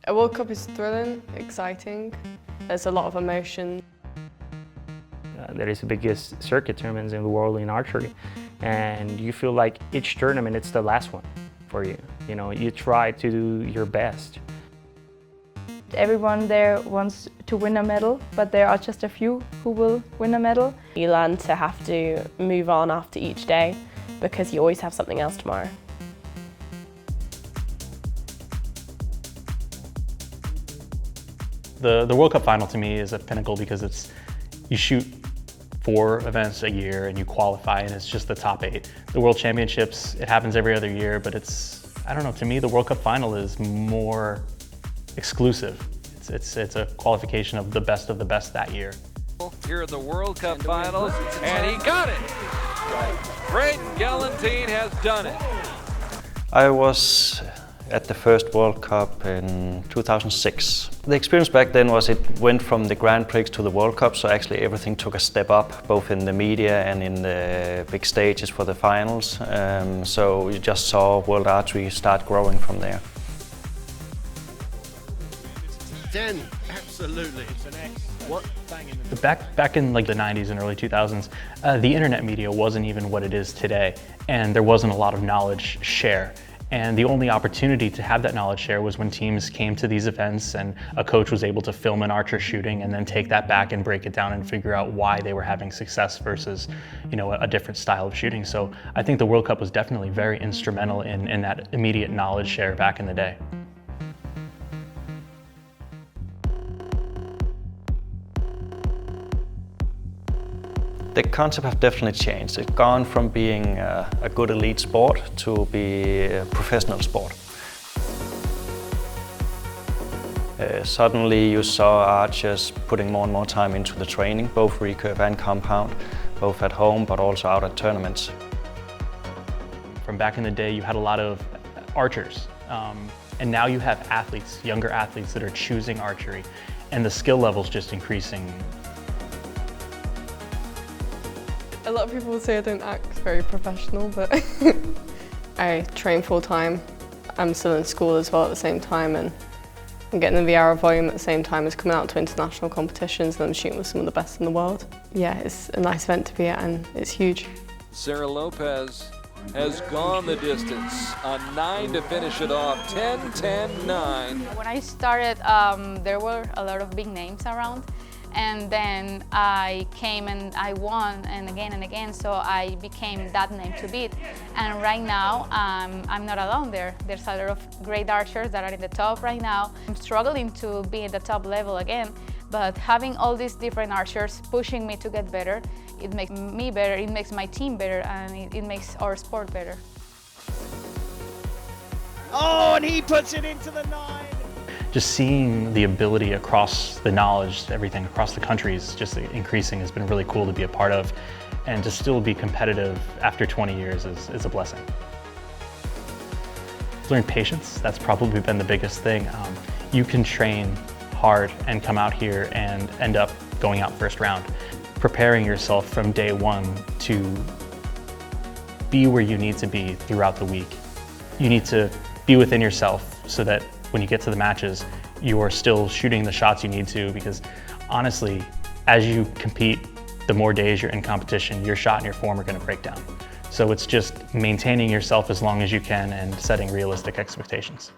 A World Cup is thrilling, exciting. There's a lot of emotion. That is the biggest circuit tournaments in the world in archery. And you feel like each tournament, it's the last one for you. You know, you try to do your best. Everyone there wants to win a medal, but there are just a few who will win a medal. You learn to have to move on after each day because you always have something else tomorrow. The World Cup final to me is a pinnacle because you shoot 4 events a year and you qualify and it's just the top 8. The World Championships, it happens every other year, but I don't know, to me the World Cup final is more exclusive. It's a qualification of the best that year. Here at the World Cup finals, and he got it! Braden Galantine has done it. I was at the first World Cup in 2006. The experience back then was it went from the Grand Prix to the World Cup, so actually everything took a step up, both in the media and in the big stages for the finals. So you just saw World Archery start growing from there. 10, absolutely. It's an X. What? Back in like the 90s and early 2000s, the internet media wasn't even what it is today, and there wasn't a lot of knowledge share. And the only opportunity to have that knowledge share was when teams came to these events and a coach was able to film an archer shooting and then take that back and break it down and figure out why they were having success versus, you know, a different style of shooting. So I think the World Cup was definitely very instrumental in that immediate knowledge share back in the day. The concept have definitely changed. It's gone from being a good elite sport to be a professional sport. Suddenly you saw archers putting more and more time into the training, both recurve and compound, both at home but also out at tournaments. From back in the day, you had a lot of archers, and now you have athletes, younger athletes that are choosing archery, and the skill level's just increasing. A lot of people say I don't act very professional, but I train full time. I'm still in school as well at the same time, and I'm getting the VR volume at the same time as coming out to international competitions, and I'm shooting with some of the best in the world. Yeah, it's a nice event to be at, and it's huge. Sarah Lopez has gone the distance on 9 to finish it off, 10, 10, 9. When I started, there were a lot of big names around. And then I came and I won and again, so I became that name to beat. And right now, I'm not alone there. There's a lot of great archers that are in the top right now. I'm struggling to be in the top level again, but having all these different archers pushing me to get better, it makes me better, it makes my team better, and it makes our sport better. Oh, and he puts it into the 9. Just seeing the ability across the knowledge, everything across the country is just increasing. Has been really cool to be a part of, and to still be competitive after 20 years is a blessing. Learned patience, that's probably been the biggest thing. You can train hard and come out here and end up going out first round. Preparing yourself from day one to be where you need to be throughout the week. You need to be within yourself so that when you get to the matches, you are still shooting the shots you need to, because honestly, as you compete, the more days you're in competition, your shot and your form are going to break down. So it's just maintaining yourself as long as you can and setting realistic expectations.